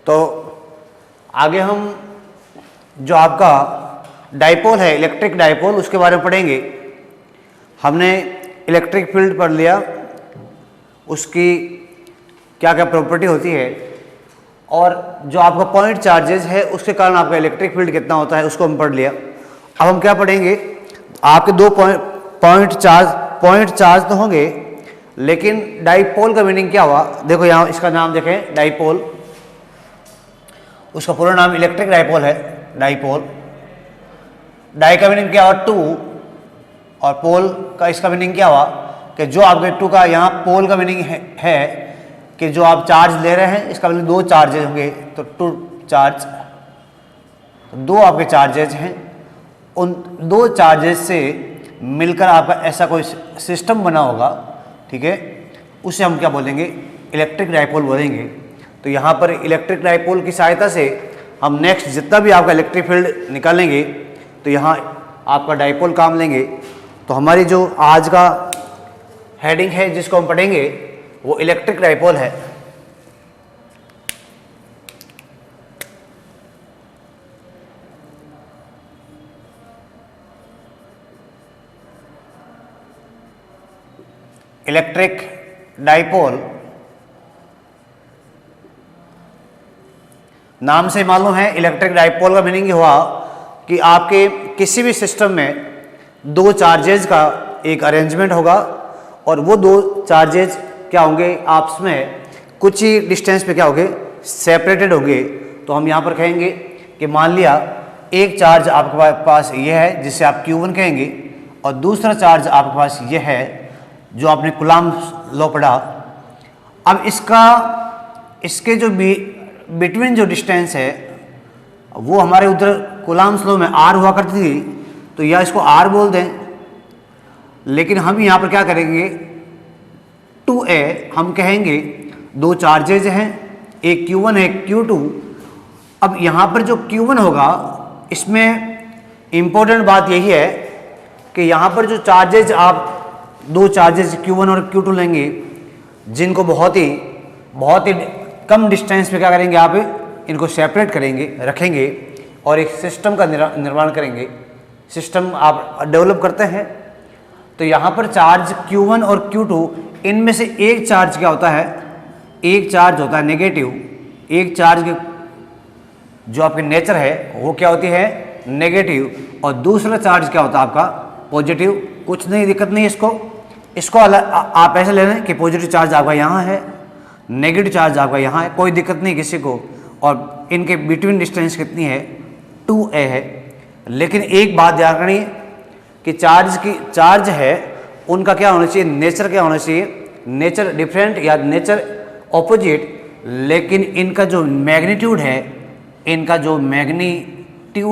तो आगे हम जो आपका डाइपोल है, इलेक्ट्रिक डाइपोल, उसके बारे में पढ़ेंगे। हमने इलेक्ट्रिक फील्ड पढ़ लिया, उसकी क्या क्या प्रॉपर्टी होती है, और जो आपका पॉइंट चार्जेस है उसके कारण आपका इलेक्ट्रिक फील्ड कितना होता है उसको हम पढ़ लिया। अब हम क्या पढ़ेंगे, आपके दो पॉइंट चार्ज तो होंगे, लेकिन डाइपोल का मीनिंग क्या हुआ। देखो यहाँ इसका नाम देखें, डाइपोल, उसका पूरा नाम इलेक्ट्रिक डाइपोल है। डाइपोल, डाई का मीनिंग क्या हुआ, टू, और पोल का इसका मीनिंग क्या हुआ कि जो आपके टू का यहाँ पोल का मीनिंग है कि जो आप चार्ज ले रहे हैं इसका मतलब दो चार्जेज होंगे, तो टू चार्ज, तो दो आपके चार्जेज हैं, उन दो चार्जेज से मिलकर आपका ऐसा कोई सिस्टम बना होगा, ठीक है, उसे हम क्या बोलेंगे, इलेक्ट्रिक डाइपोल बोलेंगे। तो यहाँ पर इलेक्ट्रिक डाइपोल की सहायता से हम नेक्स्ट जितना भी आपका इलेक्ट्रिक फील्ड निकालेंगे तो यहाँ आपका डाइपोल काम लेंगे। तो हमारी जो आज का हेडिंग है जिसको हम पढ़ेंगे वो इलेक्ट्रिक डाइपोल है। इलेक्ट्रिक डाइपोल, नाम से मालूम है इलेक्ट्रिक डाइपोल का मीनिंग हुआ कि आपके किसी भी सिस्टम में दो चार्जेज का एक अरेंजमेंट होगा और वो दो चार्जेज क्या होंगे, आपस में कुछ ही डिस्टेंस पे क्या होंगे, सेपरेटेड होंगे। तो हम यहाँ पर कहेंगे कि मान लिया एक चार्ज आपके पास ये है जिसे आप Q1 कहेंगे, और दूसरा चार्ज आपके पास ये है जो आपने कूलॉम लॉ पढ़ा। अब इसके जो बिटवीन जो डिस्टेंस है वो हमारे उधर कूलॉम्स लॉ में R हुआ करती थी, तो या इसको R बोल दें, लेकिन हम यहाँ पर क्या करेंगे, 2A हम कहेंगे, दो चार्जेज हैं, एक Q1 है एक Q2। अब यहाँ पर जो Q1 होगा इसमें इम्पोर्टेंट बात यही है कि यहाँ पर जो चार्जेज आप दो चार्जेज Q1 और Q2 लेंगे जिनको बहुत ही कम डिस्टेंस पे क्या करेंगे, आप इनको सेपरेट करेंगे, रखेंगे और एक सिस्टम का निर्माण करेंगे। सिस्टम आप डेवलप करते हैं। तो यहाँ पर चार्ज Q1 और Q2, इनमें से एक चार्ज क्या होता है, एक चार्ज होता है नेगेटिव, एक चार्ज के जो आपकी नेचर है वो क्या होती है, नेगेटिव, और दूसरा चार्ज क्या होता है आपका, पॉजिटिव। कुछ नहीं, दिक्कत नहीं इसको आप ऐसे ले लें कि पॉजिटिव चार्ज आपका यहाँ है, नेगेटिव चार्ज आपका यहाँ है, कोई दिक्कत नहीं किसी को, और इनके बिटवीन डिस्टेंस कितनी है, 2A है। लेकिन एक बात याद रखनी कि चार्ज है उनका क्या होना चाहिए, नेचर क्या होना चाहिए, नेचर डिफरेंट या नेचर ऑपोजिट, लेकिन इनका जो मैग्नीट्यूड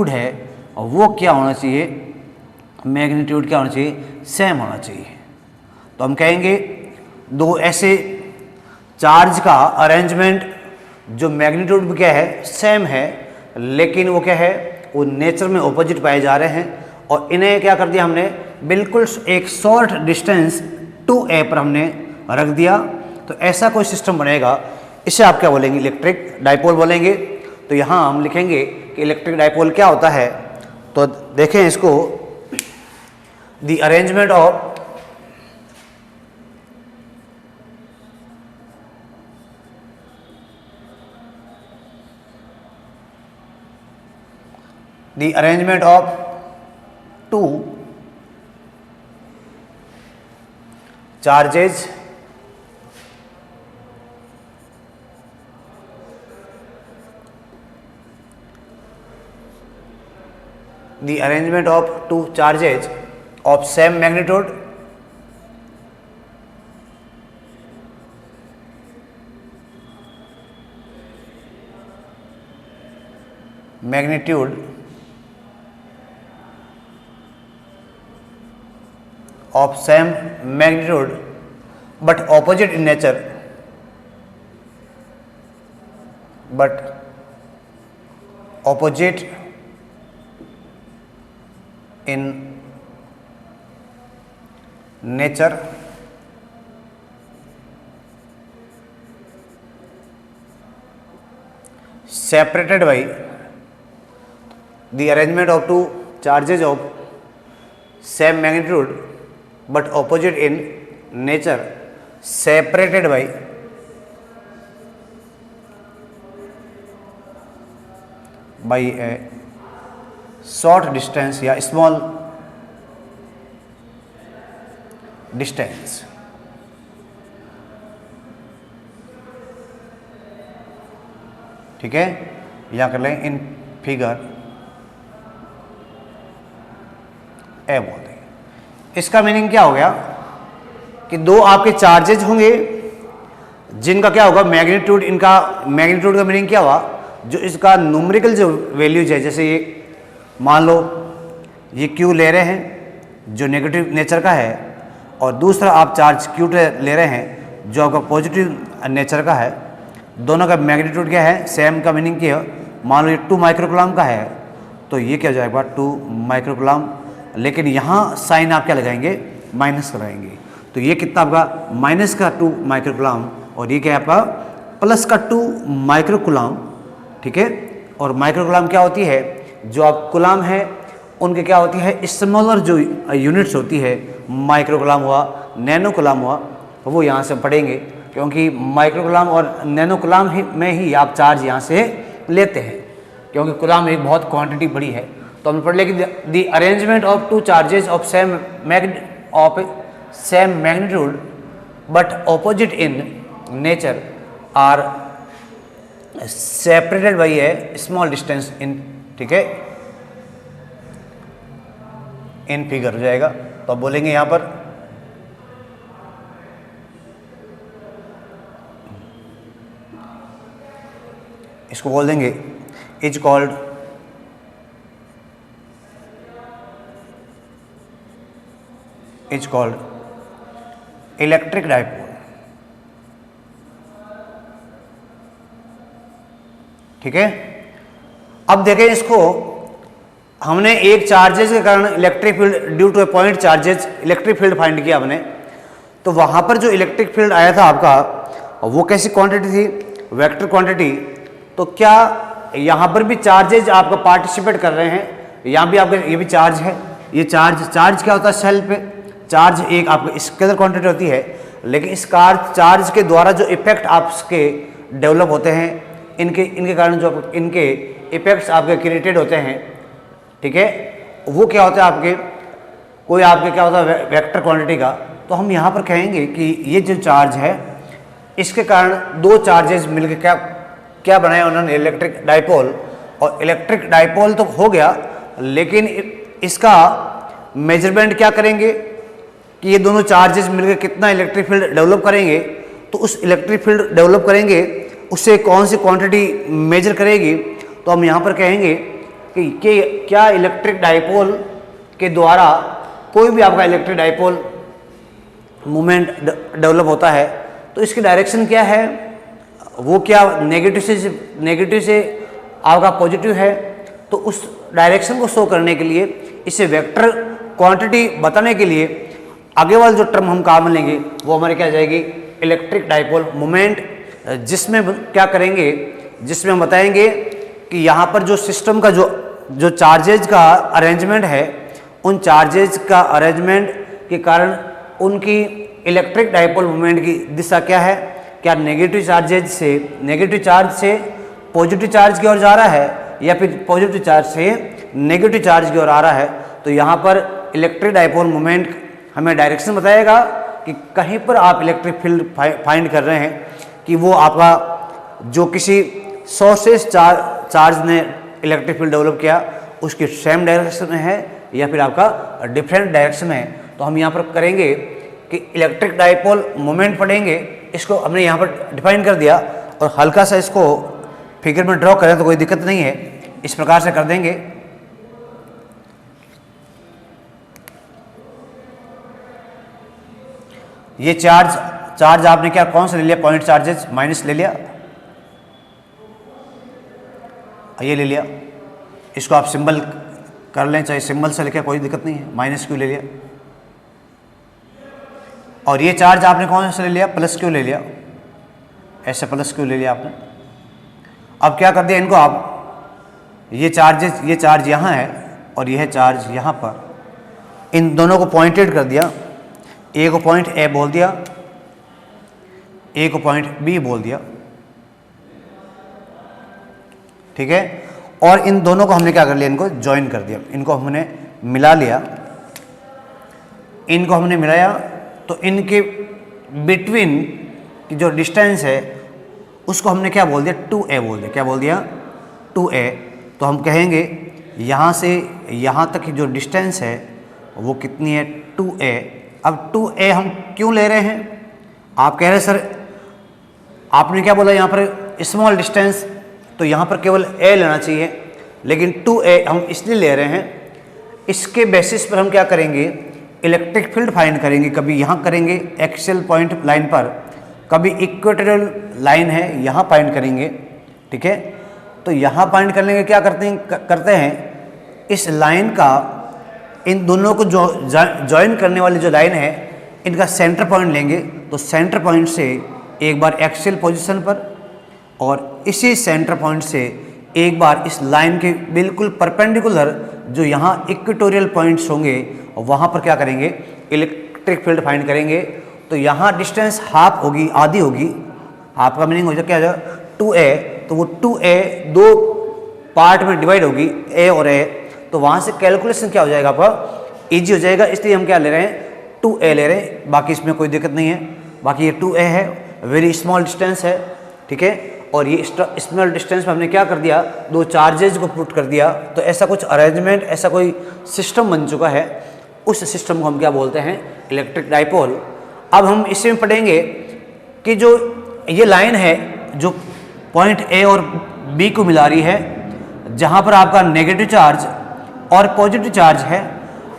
है वो क्या होना चाहिए, मैग्नीट्यूड क्या होना चाहिए, सेम होना चाहिए। तो हम कहेंगे दो ऐसे चार्ज का अरेंजमेंट जो मैग्नीट्यूड भी क्या है, सेम है, लेकिन वो क्या है, वो नेचर में ऑपोजिट पाए जा रहे हैं, और इन्हें क्या कर दिया हमने, बिल्कुल एक शॉर्ट डिस्टेंस 2A पर हमने रख दिया। तो ऐसा कोई सिस्टम बनेगा, इसे आप क्या बोलेंगे, इलेक्ट्रिक डाइपोल बोलेंगे। तो यहाँ हम लिखेंगे कि इलेक्ट्रिक डाइपोल क्या होता है। तो देखें इसको, the arrangement of two charges of same magnitude of same magnitude but opposite in nature, separated by the arrangement of two charges of same magnitude but opposite in nature, separated by a short distance या small distance। ठीक है, यहाँ कर लें in figure A बोल देंगे। इसका meaning क्या हो गया कि दो आपके चार्जेज होंगे जिनका क्या होगा मैग्नीट्यूड, इनका मैग्नीट्यूड का मीनिंग क्या हुआ, जो इसका न्यूमेरिकल जो वैल्यूज है, जैसे ये मान लो ये Q ले रहे हैं जो नेगेटिव नेचर का है, और दूसरा आप चार्ज Q ले रहे हैं जो आपका पॉजिटिव नेचर का है। दोनों का मैग्नीट्यूड क्या है, सेम का मीनिंग क्या है, मान लो ये 2 माइक्रोकुलम का है तो ये क्या हो जाएगा 2 माइक्रोकुलम, लेकिन यहाँ साइन आप क्या लगाएंगे, माइनस लगाएंगे, तो ये कितना आपका माइनस का 2 माइक्रोकुलम और ये क्या है आपका प्लस का 2 माइक्रोकुलम। ठीक है, और माइक्रोकुलम क्या होती है, जो आप कुलम है उनके क्या होती है स्मॉलर जो यूनिट्स होती है, माइक्रोकुलम हुआ, नैनो कुलम हुआ, वो यहाँ से पढ़ेंगे क्योंकि माइक्रोकुलम और नैनो कुलम ही में ही आप चार्ज यहाँ से लेते हैं, क्योंकि कुलम एक बहुत क्वांटिटी बड़ी है। तो हम पढ़ लेंगे the arrangement of two charges of same magnitude but opposite in nature are separated by a small distance in, ठीक है, इन फिगर हो जाएगा। तो अब बोलेंगे यहां पर इसको बोल देंगे इज कॉल्ड इलेक्ट्रिक डाइपोल। ठीक है, अब देखें इसको, हमने एक चार्जेस के कारण electric field due to a point charges electric field find किया हमने, तो वहां पर जो इलेक्ट्रिक फील्ड आया था आपका वो कैसी क्वांटिटी थी, वेक्टर क्वांटिटी। तो क्या यहां पर भी चार्जेज आपका पार्टिसिपेट कर रहे हैं, यहां भी आपका ये भी चार्ज है, ये चार्ज क्या होता है सेल पे, चार्ज एक आपका स्केलर क्वांटिटी होती है, लेकिन इस चार्ज के द्वारा जो इफेक्ट आपके डेवलप होते हैं, इनके कारण जो इनके इफेक्ट्स आपके क्रिएटेड होते हैं, ठीक है, वो क्या होता है आपके, कोई आपके क्या होता है वेक्टर क्वांटिटी का। तो हम यहाँ पर कहेंगे कि ये जो चार्ज है इसके कारण दो चार्जेस मिलकर क्या बनाया उन्होंने, इलेक्ट्रिक डाइपोल। और इलेक्ट्रिक डाइपोल तो हो गया, लेकिन इसका मेजरमेंट क्या करेंगे कि ये दोनों चार्जेस मिलकर कितना इलेक्ट्रिक फील्ड डेवलप करेंगे। तो उस इलेक्ट्रिक फील्ड डेवलप करेंगे उससे कौन सी क्वांटिटी मेजर करेगी। तो हम यहाँ पर कहेंगे कि क्या इलेक्ट्रिक डाइपोल के द्वारा कोई भी आपका इलेक्ट्रिक डाइपोल मूवमेंट डेवलप होता है तो इसकी डायरेक्शन क्या है, वो क्या नेगेटिव से आपका पॉजिटिव है। तो उस डायरेक्शन को शो करने के लिए, इसे वेक्टर क्वांटिटी बताने के लिए आगे वाला जो टर्म हम काम लेंगे वो हमारे क्या जाएगी, इलेक्ट्रिक डाइपोल मोमेंट, जिसमें क्या करेंगे, जिसमें हम बताएंगे कि यहाँ पर जो सिस्टम का जो चार्जेज का अरेंजमेंट है, उन चार्जेज का अरेंजमेंट के कारण उनकी इलेक्ट्रिक डाइपोल मोमेंट की दिशा क्या है, क्या नेगेटिव चार्ज से पॉजिटिव चार्ज की ओर जा रहा है या फिर पॉजिटिव चार्ज से नेगेटिव चार्ज की ओर आ रहा है। तो यहाँ पर इलेक्ट्रिक डाइपोल मोमेंट हमें डायरेक्शन बताएगा कि कहीं पर आप इलेक्ट्रिक फील्ड फाइंड कर रहे हैं कि वो आपका जो किसी सोर्सेस चार्ज ने इलेक्ट्रिक फील्ड डेवलप किया उसकी सेम डायरेक्शन में है या फिर आपका डिफरेंट डायरेक्शन में है। तो हम यहाँ पर करेंगे कि इलेक्ट्रिक डाइपोल मोमेंट पढ़ेंगे, इसको हमने यहाँ पर डिफाइन कर दिया और हल्का सा इसको फिगर में ड्रॉ करें तो कोई दिक्कत नहीं है, इस प्रकार से कर देंगे। ये चार्ज आपने क्या कौन सा ले लिया, पॉइंट चार्जेस माइनस ले लिया, ये ले लिया, इसको आप सिंबल कर लें, चाहे सिंबल से लिखे कोई दिक्कत नहीं है, माइनस क्यू ले लिया। और ये चार्ज आपने कौन सा ले लिया, प्लस क्यू ले लिया, ऐसे प्लस क्यू ले लिया आपने। अब क्या कर दिया इनको आप, ये चार्ज यहाँ है और यह चार्ज यहाँ पर, इन दोनों को पॉइंटेड कर दिया, ए को पॉइंट ए बोल दिया, ए को पॉइंट बी बोल दिया, ठीक है। और इन दोनों को हमने क्या कर लिया, इनको ज्वाइन कर दिया, इनको हमने मिला लिया, इनको हमने मिलाया तो इनके बिटवीन की जो डिस्टेंस है उसको हमने क्या बोल दिया, 2a बोल दिया। क्या बोल दिया, 2a। तो हम कहेंगे यहाँ से यहाँ तक की जो डिस्टेंस है वो कितनी है, 2a। अब 2a हम क्यों ले रहे हैं, आप कह रहे हैं सर आपने क्या बोला यहाँ पर स्मॉल डिस्टेंस, तो यहाँ पर केवल a लेना चाहिए, लेकिन 2a हम इसलिए ले रहे हैं, इसके बेसिस पर हम क्या करेंगे, इलेक्ट्रिक फील्ड फाइंड करेंगे। कभी यहाँ करेंगे एक्सियल पॉइंट लाइन पर, कभी इक्वेटोरियल लाइन है यहाँ फाइंड करेंगे, ठीक है। तो यहाँ फाइंड करने के क्या करते हैं, इस लाइन का इन दोनों को जो ज्वाइन करने वाली जो लाइन है इनका सेंटर पॉइंट लेंगे। तो सेंटर पॉइंट से एक बार एक्सियल पोजीशन पर और इसी सेंटर पॉइंट से एक बार इस लाइन के बिल्कुल परपेंडिकुलर जो यहाँ इक्वेटोरियल पॉइंट्स होंगे वहाँ पर क्या करेंगे, इलेक्ट्रिक फील्ड फाइंड करेंगे। तो यहाँ डिस्टेंस हाफ होगी, आधी होगी, हाफ का मीनिंग हो जाए क्या, 2a। तो वो 2a दो पार्ट में डिवाइड होगी, a और a। तो वहाँ से कैलकुलेशन क्या हो जाएगा आपका, ईजी हो जाएगा। इसलिए हम क्या ले रहे हैं, 2a ले रहे हैं, बाकी इसमें कोई दिक्कत नहीं है। बाकी ये 2a है, वेरी स्मॉल डिस्टेंस है, ठीक है। और ये स्मॉल डिस्टेंस में हमने क्या कर दिया, दो चार्जेज को पुट कर दिया। तो ऐसा कुछ अरेंजमेंट, ऐसा कोई सिस्टम बन चुका है, उस सिस्टम को हम क्या बोलते हैं, इलेक्ट्रिक डाइपोल। अब हम इसमें पढ़ेंगे कि जो ये लाइन है जो पॉइंट ए और बी को मिला रही है, जहाँ पर आपका नेगेटिव चार्ज और पॉजिटिव चार्ज है,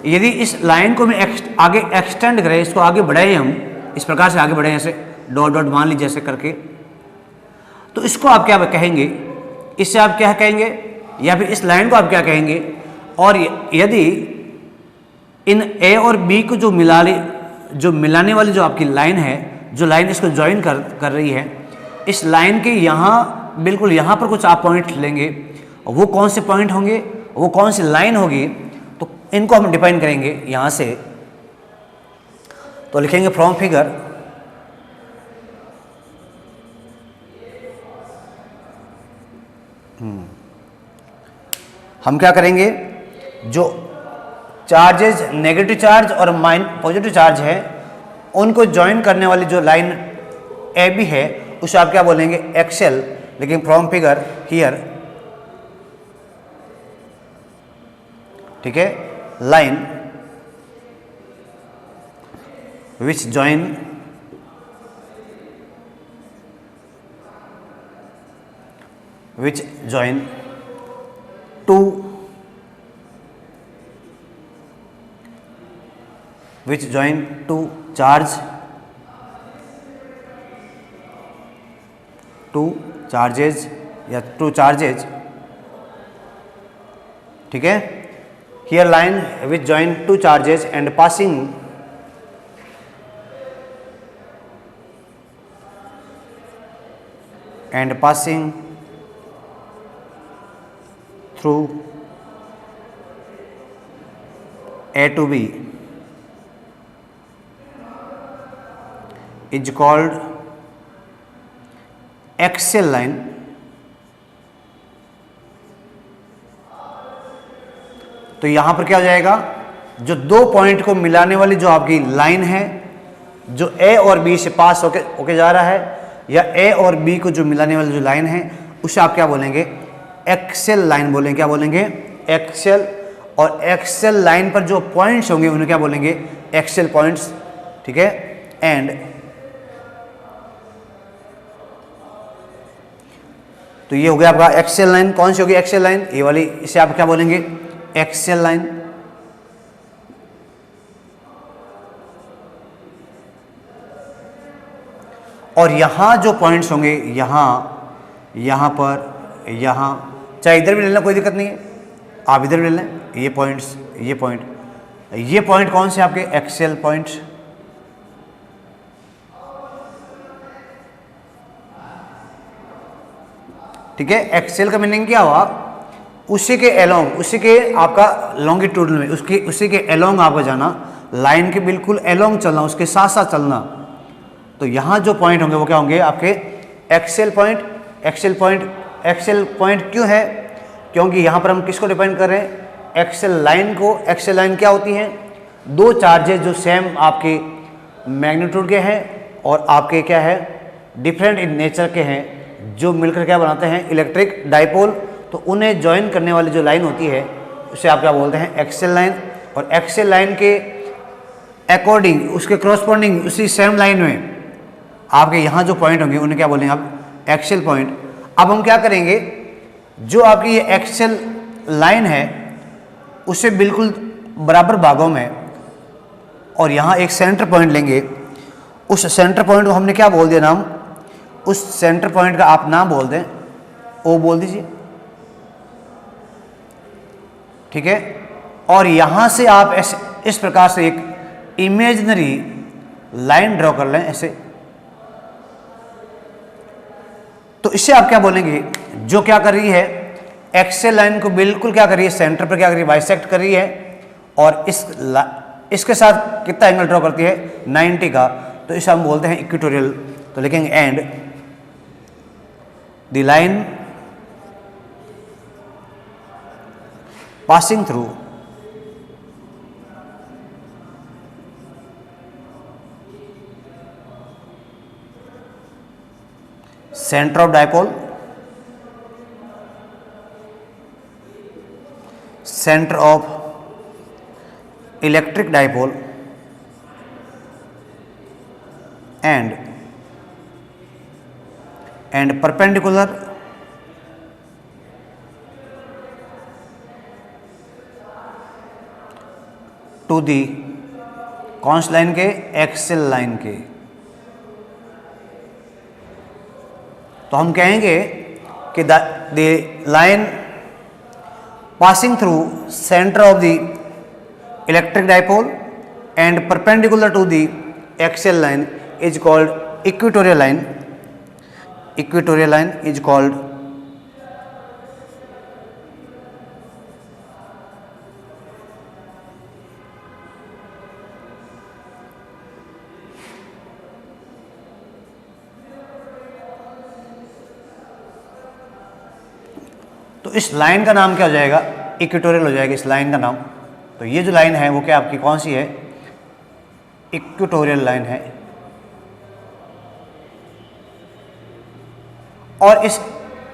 यदि इस लाइन को मैं आगे एक्सटेंड करें, इसको आगे बढ़ाएं, हम इस प्रकार से आगे बढ़ें, ऐसे डॉट डॉट मान लीजिए ऐसे करके, तो इसको आप क्या कहेंगे, इससे आप क्या कहेंगे, या फिर इस लाइन को आप क्या कहेंगे। और यदि इन ए और बी को जो मिलाने वाली जो आपकी लाइन है, जो लाइन इसको ज्वाइन कर रही है, इस लाइन के यहाँ बिल्कुल यहाँ पर कुछ आप पॉइंट लेंगे, वो कौन से पॉइंट होंगे, वो कौन सी लाइन होगी, तो इनको हम डिफाइन करेंगे यहाँ से। तो लिखेंगे फ्रॉम फिगर हम क्या करेंगे, जो चार्जेज नेगेटिव चार्ज और पॉजिटिव चार्ज है उनको ज्वाइन करने वाली जो लाइन ए बी है उसे आप क्या बोलेंगे, एक्सेल। लेकिन फ्रॉम फिगर हियर, ठीक है, line which join two charges या two charges, ठीक है। here line which join two charges and passing through A to B is called axial line। तो यहां पर क्या हो जाएगा, जो दो पॉइंट को मिलाने वाली जो आपकी लाइन है, जो ए और बी से पास होके जा रहा है, या ए और बी को जो मिलाने वाली जो लाइन है उसे आप क्या बोलेंगे, एक्सेल लाइन बोलेंगे। क्या बोलेंगे, एक्सेल। और एक्सेल लाइन पर जो पॉइंट्स होंगे उन्हें क्या बोलेंगे, एक्सेल पॉइंट्स, ठीक है। एंड तो ये हो गया आपका एक्सेल लाइन। कौन सी होगी एक्सेल लाइन, ये वाली, इसे आप क्या बोलेंगे, एक्सेल लाइन। और यहां जो पॉइंट्स होंगे, यहां पर, यहां, चाहे इधर भी ले लेना, कोई दिक्कत नहीं है, आप इधर भी ले लें, ये पॉइंट्स, ये पॉइंट कौन से आपके एक्सेल पॉइंट्स। ठीक है। एक्सेल का मीनिंग क्या हुआ, उसी के एलोंग, उसी के आपका लॉन्गिट्यूड में, उसी के एलोंग आपको जाना, लाइन के बिल्कुल एलोंग चलना, उसके साथ साथ चलना। तो यहाँ जो पॉइंट होंगे वो क्या होंगे आपके एक्सेल पॉइंट। एक्सेल पॉइंट क्यों है, क्योंकि यहाँ पर हम किसको डिपेंड कर रहे हैं, एक्सेल लाइन को। एक्सेल लाइन क्या होती है, दो चार्जेस जो सेम आपके मैग्नीट्यूड के हैं और आपके क्या है डिफरेंट इन नेचर के हैं, जो मिलकर क्या बनाते हैं इलेक्ट्रिक डाइपोल। तो उन्हें ज्वाइन करने वाली जो लाइन होती है उसे आप क्या बोलते हैं एक्सेल लाइन। और एक्सेल लाइन के अकॉर्डिंग, उसके क्रॉसपॉन्डिंग, उसी सेम लाइन में आपके यहाँ जो पॉइंट होंगे उन्हें क्या बोलेंगे आप एक्सेल पॉइंट। अब हम क्या करेंगे, जो आपकी ये एक्सेल लाइन है उसे बिल्कुल बराबर भागों में और यहाँ एक सेंटर पॉइंट लेंगे। उस सेंटर पॉइंट को हमने क्या बोल दिया नाम, उस सेंटर पॉइंट का आप नाम बोल दें, ओ बोल दीजिए, ठीक है। और यहाँ से आप ऐसे इस प्रकार से एक इमेजिनरी लाइन ड्रॉ कर लें ऐसे। तो इससे आप क्या बोलेंगे, जो क्या कर रही है एक्सेल लाइन को बिल्कुल क्या कर रही है सेंटर पर क्या कर रही है बाइसेक्ट कर रही है, और इसके साथ कितना एंगल ड्रॉ करती है 90 का। तो इसे हम बोलते हैं इक्वेटोरियल। तो लिखेंगे and the line passing through center of dipole, center of electric dipole and perpendicular to the कौन सी लाइन के एक्सेल लाइन के। तो हम कहेंगे कि the line passing through centre of the electric dipole and perpendicular to the axial line is called equatorial line. Equatorial line is called तो इस लाइन का नाम क्या हो जाएगा इक्वेटोरियल हो जाएगा इस लाइन का नाम। तो ये जो लाइन है वो क्या आपकी कौन सी है इक्वेटोरियल लाइन है। और इस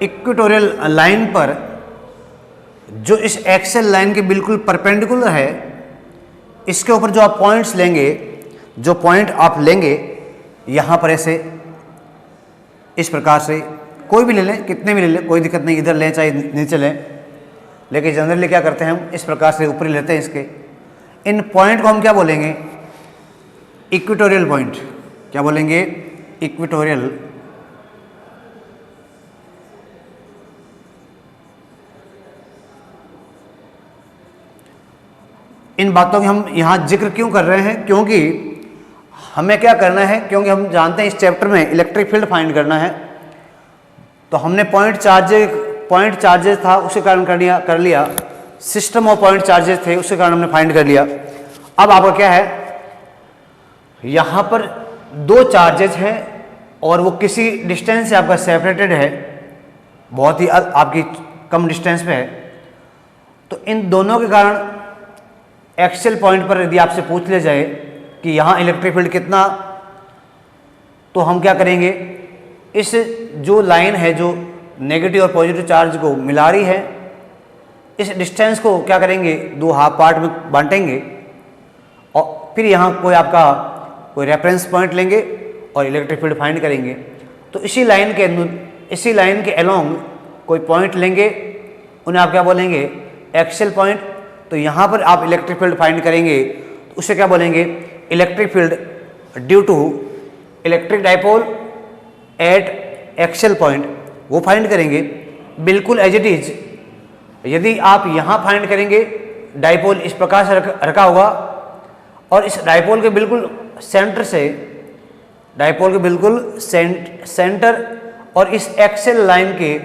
इक्वेटोरियल लाइन पर जो इस एक्सेल लाइन के बिल्कुल परपेंडिकुलर है, इसके ऊपर जो आप पॉइंट्स लेंगे, जो पॉइंट आप लेंगे यहाँ पर ऐसे इस प्रकार से कोई भी ले लें, कितने भी ले लें, कोई दिक्कत नहीं, इधर लें चाहे नीचे लें, लेकिन जनरली क्या करते हैं हम इस प्रकार से ऊपर लेते हैं इसके। इन पॉइंट को हम क्या बोलेंगे इक्वेटोरियल पॉइंट। क्या बोलेंगे इक्वेटोरियल। इन बातों की हम यहाँ जिक्र क्यों कर रहे हैं, क्योंकि हमें क्या करना है, क्योंकि हम जानते हैं इस चैप्टर में इलेक्ट्रिक फील्ड फाइंड करना है। तो हमने पॉइंट चार्जेस था उसके कारण कर लिया, सिस्टम ऑफ पॉइंट चार्जेस थे उसके कारण हमने फाइंड कर लिया। अब आपका क्या है, यहाँ पर दो चार्जेस हैं और वो किसी डिस्टेंस से आपका सेपरेटेड है, बहुत ही आपकी कम डिस्टेंस पे है। तो इन दोनों के कारण एक्सेल पॉइंट पर यदि आपसे पूछ लिया जाए कि यहाँ इलेक्ट्रिक फील्ड कितना, तो हम क्या करेंगे, इस जो लाइन है जो नेगेटिव और पॉजिटिव चार्ज को मिला रही है, इस डिस्टेंस को क्या करेंगे दो हाफ पार्ट में बांटेंगे और फिर यहाँ कोई रेफरेंस पॉइंट लेंगे और इलेक्ट्रिक फील्ड फाइंड करेंगे। तो इसी लाइन के अलोंग कोई पॉइंट लेंगे, उन्हें आप क्या बोलेंगे एक्सेल पॉइंट। तो यहाँ पर आप इलेक्ट्रिक फील्ड फाइंड करेंगे तो उसे क्या बोलेंगे electric field due to electric dipole at axial point, वो फाइंड करेंगे बिल्कुल एज इट इज। यदि आप यहाँ फाइंड करेंगे, डाइपोल इस प्रकार से रखा होगा और इस डाइपोल के बिल्कुल सेंटर और इस एक्सेल लाइन के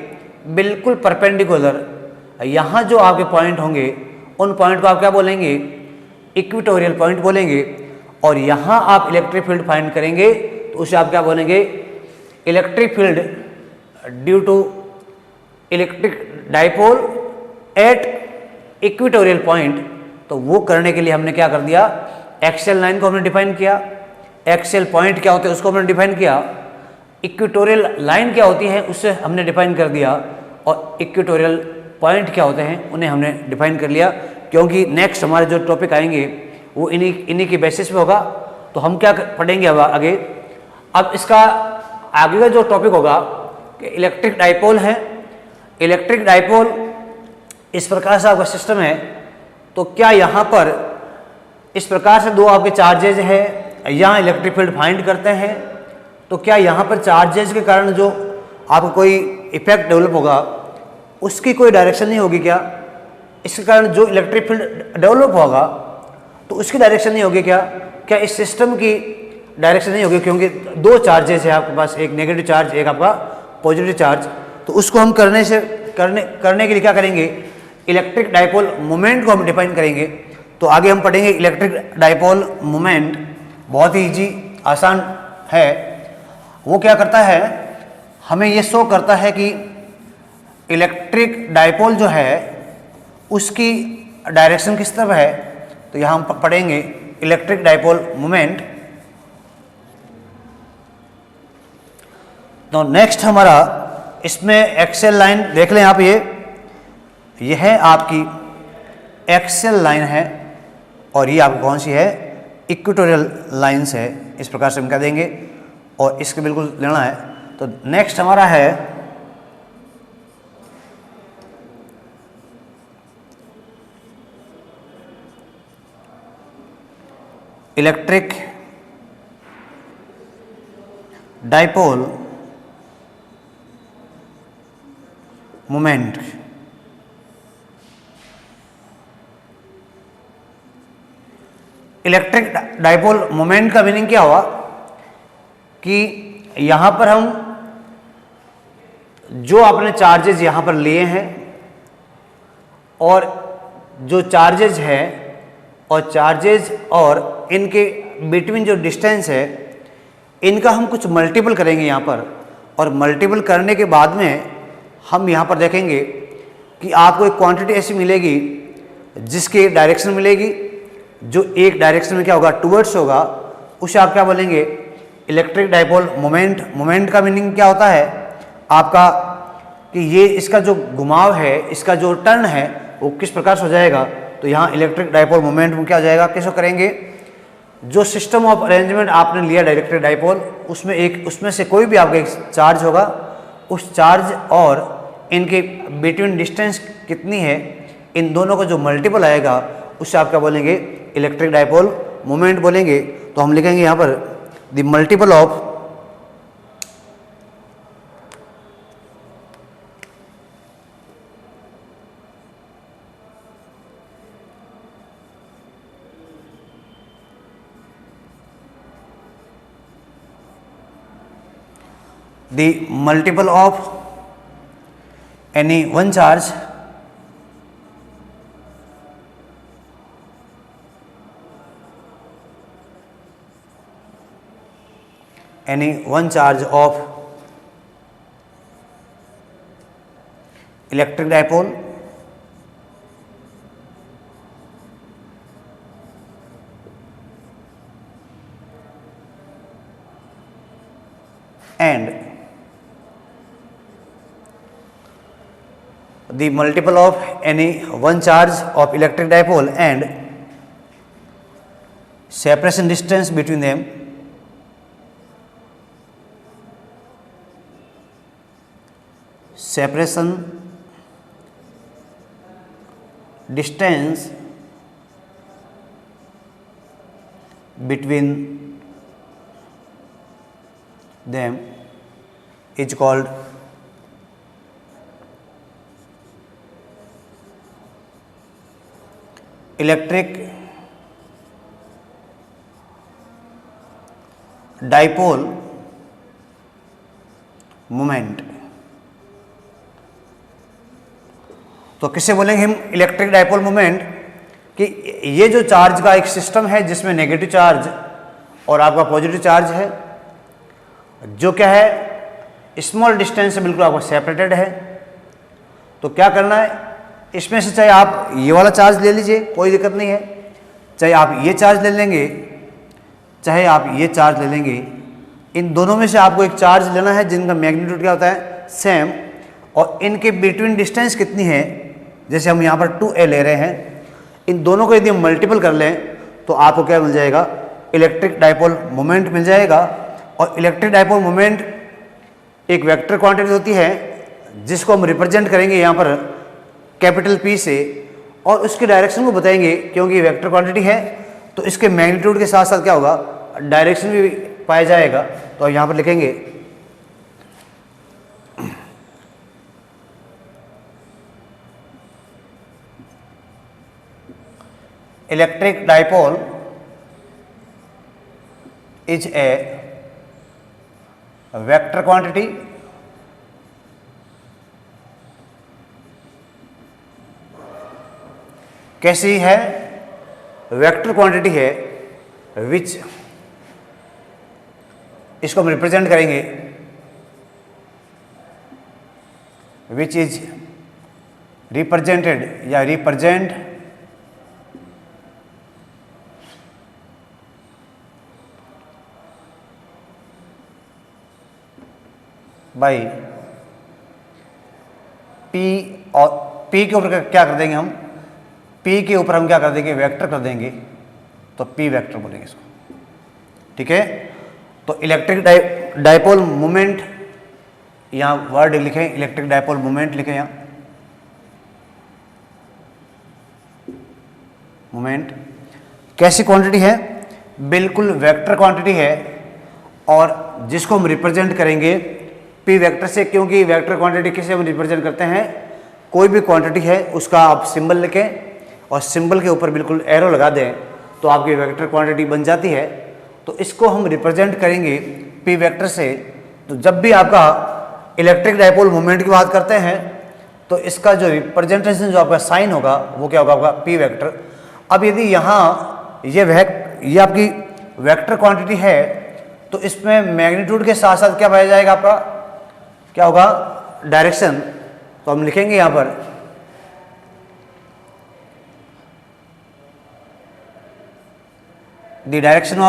बिल्कुल परपेंडिकुलर यहाँ जो आपके पॉइंट होंगे उन पॉइंट को आप क्या बोलेंगे, इक्वेटोरियल पॉइंट बोलेंगे। और यहाँ आप इलेक्ट्रिक फील्ड फाइंड करेंगे तो उसे आप क्या बोलेंगे, electric field due to electric dipole at equatorial point. तो वो करने के लिए हमने क्या कर दिया, एक्सियल लाइन को हमने डिफाइन किया, एक्सियल पॉइंट क्या होते हैं उसको हमने डिफाइन किया, इक्वेटोरियल लाइन क्या होती है उससे हमने डिफाइन कर दिया, और इक्वेटोरियल पॉइंट क्या होते हैं उन्हें हमने डिफाइन कर लिया। क्योंकि नेक्स्ट हमारे जो टॉपिक आएंगे वो इन्हीं के बेसिस पे होगा। तो हम क्या पढ़ेंगे अब आगे, अब इसका आगे का जो टॉपिक होगा कि इलेक्ट्रिक डाइपोल है। इलेक्ट्रिक डाइपोल इस प्रकार से आपका सिस्टम है, तो क्या यहाँ पर इस प्रकार से दो आपके चार्जेज है, यहाँ इलेक्ट्रिक फील्ड फाइंड करते हैं, तो क्या यहाँ पर चार्जेज के कारण जो आपको कोई इफेक्ट डेवलप होगा उसकी कोई डायरेक्शन नहीं होगी क्या? इसके कारण जो इलेक्ट्रिक फील्ड डेवलप होगा तो उसकी डायरेक्शन नहीं होगी क्या? क्या इस सिस्टम की डायरेक्शन नहीं होगी? क्योंकि दो चार्जेस है आपके पास, एक नेगेटिव चार्ज एक आपका पॉजिटिव चार्ज। तो उसको हम करने के लिए क्या करेंगे, इलेक्ट्रिक डाइपोल मोमेंट को हम डिफाइन करेंगे। तो आगे हम पढ़ेंगे इलेक्ट्रिक डाइपोल मोमेंट, बहुत ही इजी आसान है। वो क्या करता है, हमें ये शो करता है कि इलेक्ट्रिक डाइपोल जो है उसकी डायरेक्शन किस तरफ है। तो यहाँ हम पढ़ेंगे इलेक्ट्रिक डाइपोल मोमेंट। तो नेक्स्ट हमारा इसमें एक्सेल लाइन देख लें आप, ये है आपकी एक्सेल लाइन है और ये आपको कौन सी है, इक्वेटोरियल लाइंस है। इस प्रकार से हम कह देंगे और इसके बिल्कुल लेना है। तो नेक्स्ट हमारा है electric dipole moment. Electric dipole moment का मीनिंग क्या हुआ कि यहाँ पर हम जो आपने चार्जेज यहाँ पर लिए हैं और जो चार्जेज है और चार्जेज और इनके बिटवीन जो डिस्टेंस है इनका हम कुछ मल्टीपल करेंगे यहाँ पर। और मल्टीपल करने के बाद में हम यहाँ पर देखेंगे कि आपको एक क्वांटिटी ऐसी मिलेगी जिसकी डायरेक्शन मिलेगी, जो एक डायरेक्शन में क्या होगा, टूवर्ड्स होगा, उसे आप क्या बोलेंगे, इलेक्ट्रिक डाइपोल मोमेंट। मोमेंट का मीनिंग क्या होता है आपका कि ये इसका जो घुमाव है, इसका जो टर्न है वो किस प्रकार से हो जाएगा। तो यहाँ इलेक्ट्रिक डाइपोल मोमेंट में क्या हो जाएगा, कैसे करेंगे, जो सिस्टम ऑफ अरेंजमेंट आपने लिया इलेक्ट्रिक डाइपोल, उसमें से कोई भी आपका एक चार्ज होगा, उस चार्ज और इनके बिटवीन डिस्टेंस कितनी है, इन दोनों का जो मल्टीपल आएगा उससे आप क्या बोलेंगे, इलेक्ट्रिक डाइपोल मोमेंट बोलेंगे। तो हम लिखेंगे यहाँ पर the multiple of any one charge of electric dipole and the multiple of any one charge of electric dipole and separation distance between them is called electric dipole moment. तो किससे बोलेंगे हम इलेक्ट्रिक डाइपोल मोमेंट, कि ये जो charge का एक system है जिसमें नेगेटिव चार्ज और आपका पॉजिटिव चार्ज है, जो क्या है स्मॉल डिस्टेंस से बिल्कुल आपको सेपरेटेड है। तो क्या करना है, इसमें से चाहे आप ये वाला चार्ज ले लीजिए, कोई दिक्कत नहीं है, चाहे आप ये चार्ज ले लेंगे, चाहे आप ये चार्ज ले लेंगे, इन दोनों में से आपको एक चार्ज लेना है जिनका मैग्नीट्यूड क्या होता है सेम, और इनके बिटवीन डिस्टेंस कितनी है, जैसे हम यहाँ पर 2a ले रहे हैं, इन दोनों को यदि हम मल्टीपल कर लें तो आपको क्या मिल जाएगा, इलेक्ट्रिक डाइपोल मोमेंट मिल जाएगा। और इलेक्ट्रिक डाइपोल मोमेंट एक वेक्टर क्वांटिटी होती है जिसको हम रिप्रेजेंट करेंगे यहाँ पर कैपिटल P से, और उसकी डायरेक्शन को बताएंगे, क्योंकि ये वेक्टर क्वांटिटी है तो इसके मैग्नीट्यूड के साथ साथ क्या होगा, डायरेक्शन भी पाया जाएगा। तो यहाँ पर लिखेंगे electric dipole is a vector quantity कैसी है, वेक्टर क्वांटिटी है विच, इसको हम रिप्रेजेंट करेंगे विच इज रिप्रेजेंटेड या रिप्रेजेंट बाई P, और P के ऊपर क्या कर देंगे हम, P के ऊपर हम क्या कर देंगे, वेक्टर कर देंगे, तो P वेक्टर बोलेंगे इसको, ठीक है। तो इलेक्ट्रिक डाइपोल मोमेंट, यहाँ वर्ड लिखें, इलेक्ट्रिक डाइपोल मोमेंट लिखें, यहाँ मोमेंट कैसी क्वांटिटी है, बिल्कुल वेक्टर क्वांटिटी है, और जिसको हम रिप्रेजेंट करेंगे P वेक्टर से, क्योंकि वेक्टर क्वांटिटी किसे हम रिप्रेजेंट करते हैं, कोई भी क्वांटिटी है उसका आप सिंबल लिखें और सिंबल के ऊपर बिल्कुल एरो लगा दें तो आपकी वेक्टर क्वांटिटी बन जाती है। तो इसको हम रिप्रेजेंट करेंगे P वेक्टर से। तो जब भी आपका इलेक्ट्रिक डाइपोल मोमेंट की बात करते हैं तो इसका जो रिप्रेजेंटेशन, जो आपका साइन होगा, वो क्या होगा, आपका P वेक्टर। अब यदि यहाँ ये आपकी वेक्टर क्वांटिटी है तो इसमें मैग्नीट्यूड के साथ साथ क्या पाया जाएगा, आपका क्या होगा, डायरेक्शन। तो हम लिखेंगे यहाँ पर the direction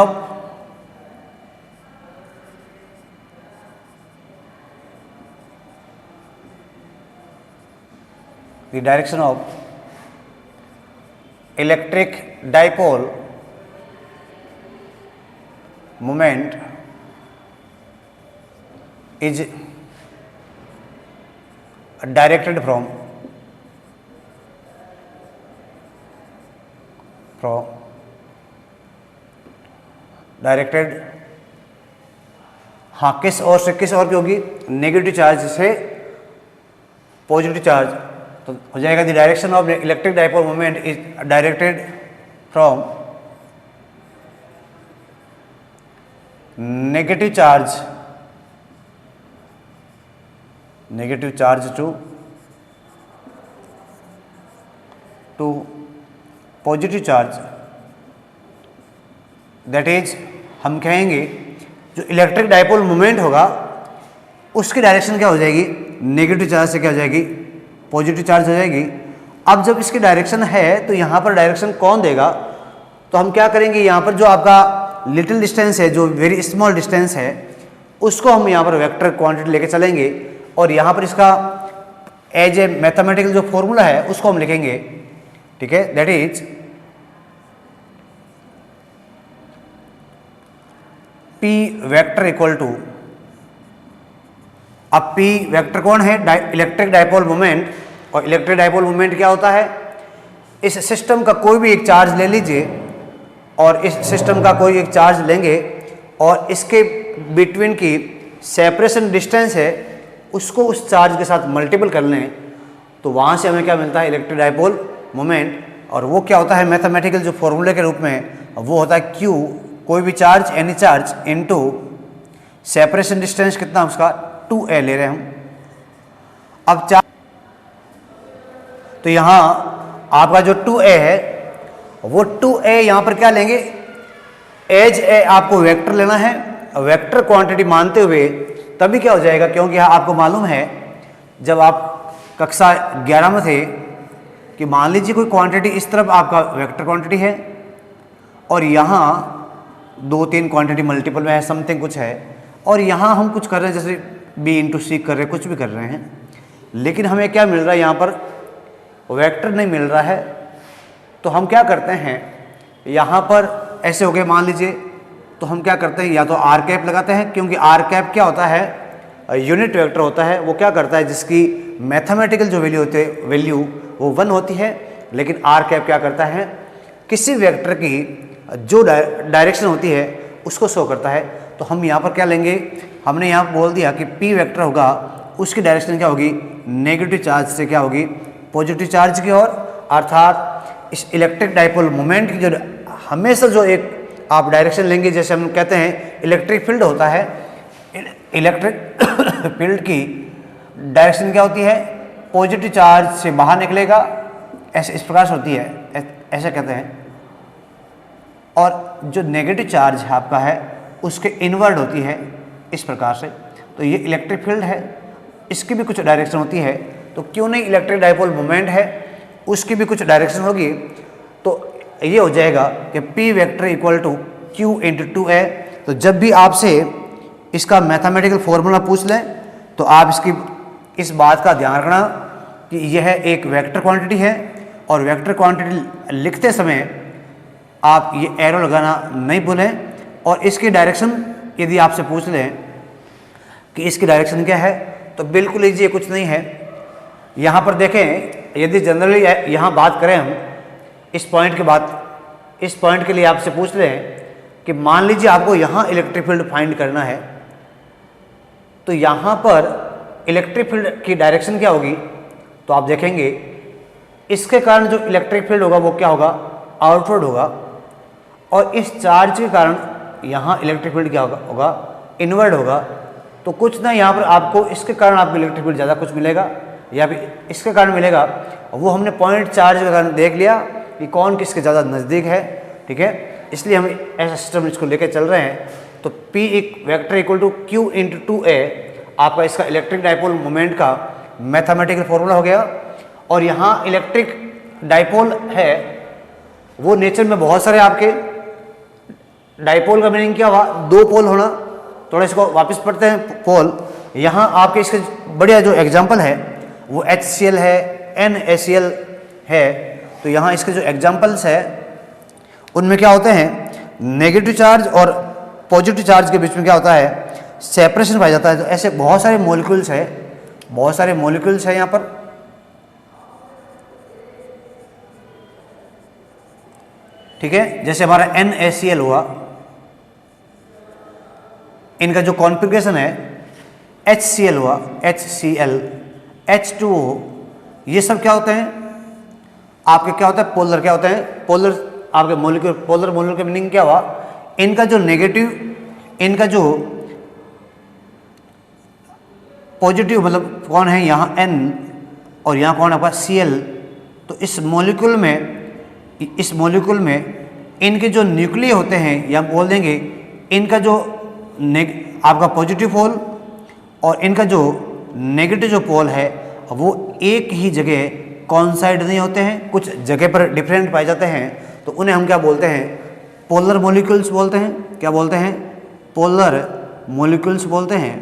of electric dipole moment is directed from directed, हाँ किस ओर से, किस ओर की होगी, नेगेटिव चार्ज से पॉजिटिव चार्ज। तो हो जाएगा the direction of electric dipole moment is directed from negative charge to positive charge. That is, हम कहेंगे जो इलेक्ट्रिक डाइपोल मोमेंट होगा उसकी डायरेक्शन क्या हो जाएगी, नेगेटिव चार्ज से क्या हो जाएगी, पॉजिटिव चार्ज हो जाएगी। अब जब इसकी डायरेक्शन है तो यहाँ पर डायरेक्शन कौन देगा, तो हम क्या करेंगे, यहाँ पर जो आपका लिटिल डिस्टेंस है, जो वेरी स्मॉल डिस्टेंस है, उसको हम यहाँ पर वेक्टर क्वांटिटी लेके चलेंगे और यहाँ पर इसका एज ए मैथमेटिकल जो फॉर्मूला है उसको हम लिखेंगे, ठीक है। That is P vector equal to, अब P वेक्टर कौन है, इलेक्ट्रिक डाइपोल मोमेंट। और इलेक्ट्रिक डाइपोल मोमेंट क्या होता है, इस सिस्टम का कोई भी एक चार्ज ले लीजिए और इस सिस्टम का कोई एक चार्ज लेंगे और इसके बिटवीन की सेपरेशन डिस्टेंस है उसको उस चार्ज के साथ मल्टीपल कर लें तो वहाँ से हमें क्या मिलता है, इलेक्ट्रिक डाइपोल मोमेंट। और वो क्या होता है मैथमेटिकल जो फॉर्मूले के रूप में, वो होता है Q, कोई भी charge, any charge, into separation distance कितना उसका 2a ले रहे हैं हम। अब तो यहाँ आपका जो 2a है वो 2a यहाँ पर क्या लेंगे, एज ए आपको वेक्टर लेना है, वेक्टर क्वांटिटी मानते हुए, तभी क्या हो जाएगा, क्योंकि यहाँ आपको मालूम है जब आप कक्षा 11 में थे कि मान लीजिए कोई क्वांटिटी इस तरफ आपका वेक्टर क्वांटिटी है और यहाँ 2-3 क्वांटिटी मल्टीपल में है, समथिंग कुछ है, और यहाँ हम कुछ कर रहे हैं जैसे b इंटू सी कर रहे हैं, कुछ भी कर रहे हैं, लेकिन हमें क्या मिल रहा है, यहाँ पर वेक्टर नहीं मिल रहा है। तो हम क्या करते हैं, यहाँ पर ऐसे हो गए मान लीजिए, तो हम क्या करते हैं, या तो आर कैप लगाते हैं, क्योंकि आर कैप क्या होता है, यूनिट वेक्टर होता है, वो क्या करता है, जिसकी मैथमेटिकल जो वैल्यू होती है, वैल्यू वो 1 होती है, लेकिन आर कैप क्या करता है, किसी वेक्टर की जो डायरेक्शन होती है उसको शो करता है। तो हम यहाँ पर क्या लेंगे, हमने यहाँ बोल दिया कि पी वेक्टर होगा, उसकी डायरेक्शन क्या होगी, नेगेटिव चार्ज से क्या होगी, पॉजिटिव चार्ज की ओर, अर्थात इस इलेक्ट्रिक डाइपोल मोमेंट की जो हमेशा जो एक आप डायरेक्शन लेंगे, जैसे हम कहते हैं इलेक्ट्रिक फील्ड होता है, इलेक्ट्रिक फील्ड की डायरेक्शन क्या होती है, पॉजिटिव चार्ज से बाहर निकलेगा, ऐसे इस प्रकार से होती है, ऐसा कहते हैं, और जो नेगेटिव चार्ज है आपका है उसके इनवर्ड होती है इस प्रकार से। तो ये इलेक्ट्रिक फील्ड है, इसकी भी कुछ डायरेक्शन होती है, तो क्यों नहीं इलेक्ट्रिक डाइपोल मोमेंट है उसकी भी कुछ डायरेक्शन होगी। तो ये हो जाएगा कि P vector equal to Q into 2a। तो जब भी आपसे इसका मैथमेटिकल फॉर्मूला पूछ लें तो आप इसकी इस बात का ध्यान रखना कि यह एक वेक्टर क्वांटिटी है, और वेक्टर क्वांटिटी लिखते समय आप ये एरो लगाना नहीं भूलें। और इसकी डायरेक्शन यदि आपसे पूछ लें कि इसकी डायरेक्शन क्या है, तो बिल्कुल लीजिए कुछ नहीं है। यहाँ पर देखें, यदि जनरली यहाँ बात करें हम इस पॉइंट के बाद, इस पॉइंट के लिए आपसे पूछ रहे हैं कि मान लीजिए आपको यहाँ इलेक्ट्रिक फील्ड फाइंड करना है, तो यहाँ पर इलेक्ट्रिक फील्ड की डायरेक्शन क्या होगी, तो आप देखेंगे इसके कारण जो इलेक्ट्रिक फील्ड होगा वो क्या होगा, आउटवर्ड होगा, और इस चार्ज के कारण यहाँ इलेक्ट्रिक फील्ड क्या होगा, इनवर्ड होगा। तो कुछ ना यहाँ पर आपको इसके कारण आपको इलेक्ट्रिक फील्ड ज़्यादा कुछ मिलेगा या फिर इसके कारण मिलेगा, वो हमने पॉइंट चार्ज के कारण देख लिया कि कौन किसके ज़्यादा नज़दीक है, ठीक है, इसलिए हम ऐसा सिस्टम इसको लेके चल रहे हैं। तो P एक vector equal to Q into 2a आपका इसका इलेक्ट्रिक डाइपोल मोमेंट का मैथमेटिकल फॉर्मूला हो गया। और यहाँ इलेक्ट्रिक डाइपोल है वो नेचर में बहुत सारे आपके, डाइपोल का मीनिंग क्या हुआ, 2 पोल होना। थोड़ा इसको वापस पढ़ते हैं पोल। यहाँ आपके इसके बढ़िया जो एग्जाम्पल है वो HCl है, NaCl है। तो यहाँ इसके जो एग्जाम्पल्स है उनमें क्या होते हैं, नेगेटिव चार्ज और पॉजिटिव चार्ज के बीच में क्या होता है, सेपरेशन पाया जाता है। तो ऐसे बहुत सारे मॉलिक्यूल्स है, बहुत सारे मॉलिक्यूल्स है यहाँ पर। ठीक है, जैसे हमारा NaCl हुआ, इनका जो कॉन्फ़िगरेशन है HCl हुआ, HCl, H2O, ये सब क्या होते हैं आपके, क्या होता है, पोलर। क्या होते हैं, पोलर आपके मॉलिक्यूल। पोलर मॉलिक्यूल का मीनिंग क्या हुआ, इनका जो नेगेटिव, इनका जो पॉजिटिव मतलब कौन है यहाँ N और यहाँ कौन आपका Cl। तो इस मॉलिक्यूल में इनके जो न्यूक्लिय होते हैं, या बोल देंगे इनका जो आपका पॉजिटिव पोल और इनका जो नेगेटिव जो पोल है वो एक ही जगह कॉन्साइड नहीं होते हैं, कुछ जगह पर डिफरेंट पाए जाते हैं। तो उन्हें हम क्या बोलते हैं, पोलर मॉलिक्यूल्स बोलते हैं। क्या बोलते हैं, पोलर मॉलिक्यूल्स बोलते हैं।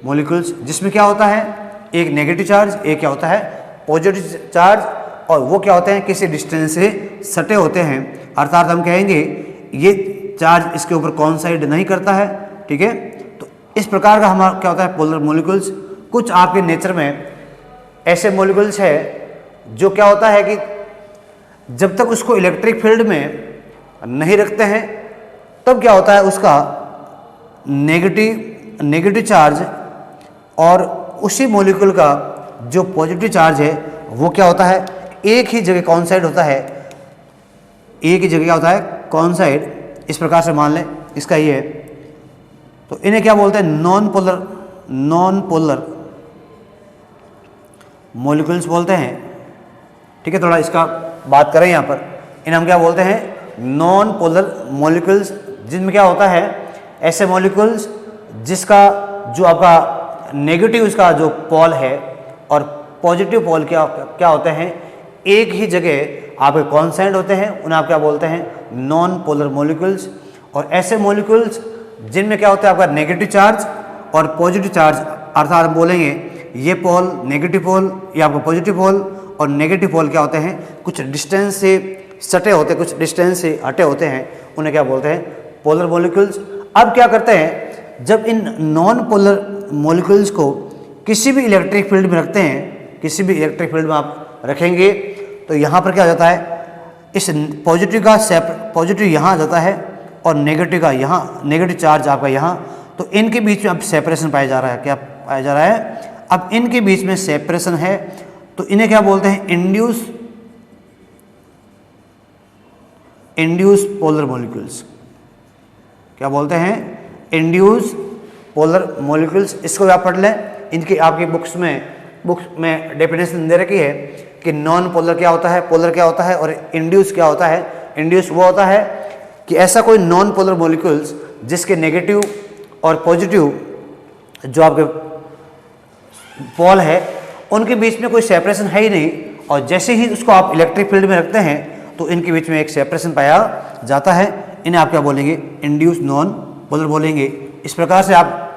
मॉलिक्यूल्स जिसमें क्या होता है, एक नेगेटिव चार्ज, एक क्या होता है, पॉजिटिव चार्ज, और वो क्या होते हैं, किसी डिस्टेंस से सटे होते हैं। अर्थात हम कहेंगे ये चार्ज इसके ऊपर कॉन्साइड नहीं करता है। ठीक है, तो इस प्रकार का हमारा क्या होता है, पोलर मॉलिक्यूल्स। कुछ आपके नेचर में ऐसे मॉलिक्यूल्स है जो क्या होता है कि जब तक उसको इलेक्ट्रिक फील्ड में नहीं रखते हैं तब क्या होता है, उसका नेगेटिव चार्ज और उसी मॉलिक्यूल का जो पॉजिटिव चार्ज है वो क्या होता है, एक ही जगह कॉन्साइड होता है। एक ही जगह क्या होता है, कॉन्साइड। इस प्रकार से मान लें इसका ये है। तो इन्हें क्या बोलते हैं, नॉन पोलर मॉलिक्यूल्स बोलते हैं। ठीक है, थोड़ा इसका बात करें यहाँ पर, इन्हें हम क्या बोलते हैं, नॉन पोलर मॉलिक्यूल्स, जिनमें क्या होता है, ऐसे मॉलिक्यूल्स जिसका जो आपका नेगेटिव इसका जो पोल है और पॉजिटिव पोल क्या होते हैं, एक ही जगह आपके कॉन्स्टेंट होते हैं, उन्हें आप क्या बोलते हैं, नॉन पोलर मॉलिक्यूल्स। और ऐसे मॉलिक्यूल्स जिनमें क्या होता है आपका नेगेटिव चार्ज और पॉजिटिव चार्ज, अर्थात हम बोलेंगे ये पोल नेगेटिव पोल, ये आपका पॉजिटिव पोल, और नेगेटिव पोल क्या होते हैं, कुछ डिस्टेंस से सटे होते हैं, कुछ डिस्टेंस से हटे होते हैं, उन्हें क्या बोलते हैं, पोलर मॉलिक्यूल्स। अब क्या करते हैं, जब इन नॉन पोलर मॉलिक्यूल्स को किसी भी इलेक्ट्रिक फील्ड में रखते हैं, किसी भी इलेक्ट्रिक फील्ड में आप रखेंगे, तो यहाँ पर क्या हो जाता है, इस पॉजिटिव का पॉजिटिव यहाँ आ जाता है और नेगेटिव का यहाँ, नेगेटिव चार्ज आपका यहाँ, तो इनके बीच में अब सेपरेशन पाया जा रहा है। क्या पाया जा रहा है, अब इनके बीच में सेपरेशन है, तो इन्हें क्या बोलते हैं, इंड्यूस पोलर मॉलिक्यूल्स। क्या बोलते हैं, इंड्यूस पोलर मॉलिक्यूल्स। इसको आप पढ़ लें, इनकी आपकी बुक्स में डेफिनेशन दे रखी है कि नॉन पोलर क्या होता है, पोलर क्या होता है, और इंड्यूस क्या होता है। इंड्यूस वो होता है कि ऐसा कोई नॉन पोलर मॉलिक्यूल्स जिसके नेगेटिव और पॉजिटिव जो आपके पोल है उनके बीच में कोई सेपरेशन है ही नहीं, और जैसे ही उसको आप इलेक्ट्रिक फील्ड में रखते हैं तो इनके बीच में एक सेपरेशन पाया जाता है। इन्हें आप क्या बोलेंगे, इंड्यूस नॉन पोलर बोलेंगे। इस प्रकार से आप